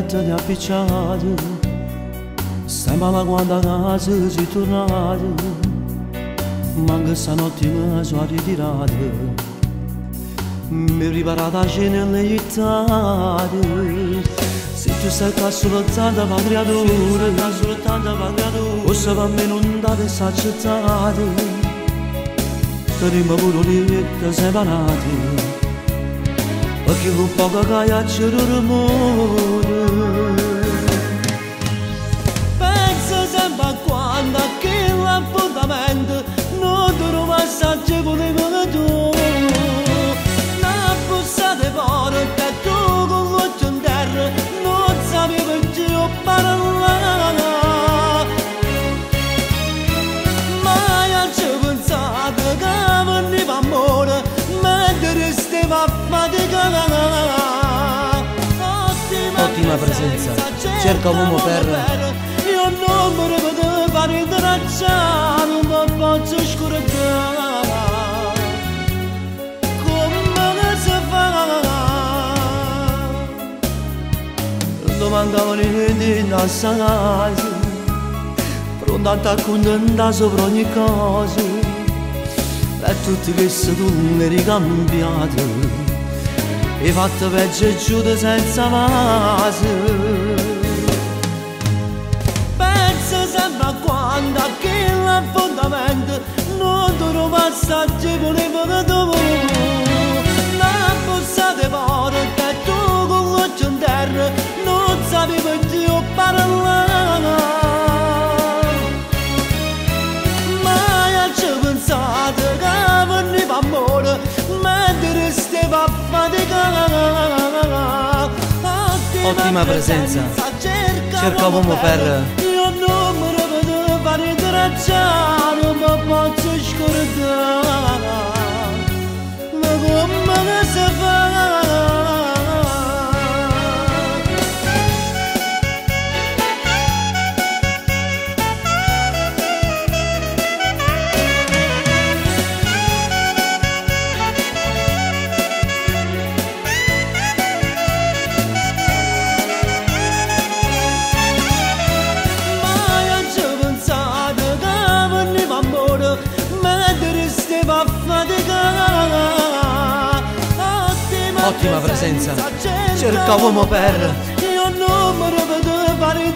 letto ti ha appicciato, stai male quando a casa sei tornato, manca stanotte mi sono ritirato, mi ho riparato a cena nelle gittate. Se tu stai qua soltanto per creatura, o se per me non date s'accettato, saremmo pure letto separati, perché con poco che c'è rumore. Penso sempre a quando quell'appuntamento non ti passaggio voleva tu, una bussata porta e tu con l'occhio in terra non sapevi più parlare. Mai ci ho pensato che veniva amore mentre stava a faticare. Ottima presenza, cerca un uomo per... Io non mi ripeto fare il tracciare, ma faccio scordare. Come si fa? Domandavo niente in casa, pronto a t'accontentare sopra ogni cosa, e tutti questi tu mi eri cambiato, hai fatto peggio e giù senza base. Penso sempre a quando a quell'appuntamento non ti lo passaggio voleva tu, una bussata porta e tu con l'occhio in terra non sapevi più parlare. Mai ci ho pensato che veniva amore mentre stava a faticare. Ottima presenza, cerca un uomo per... Io non mi ripeto fare tracciare, ma posso scordare. Ma come si fa? Ottima presenza, cerca un uomo per... Io non mi ripeto fare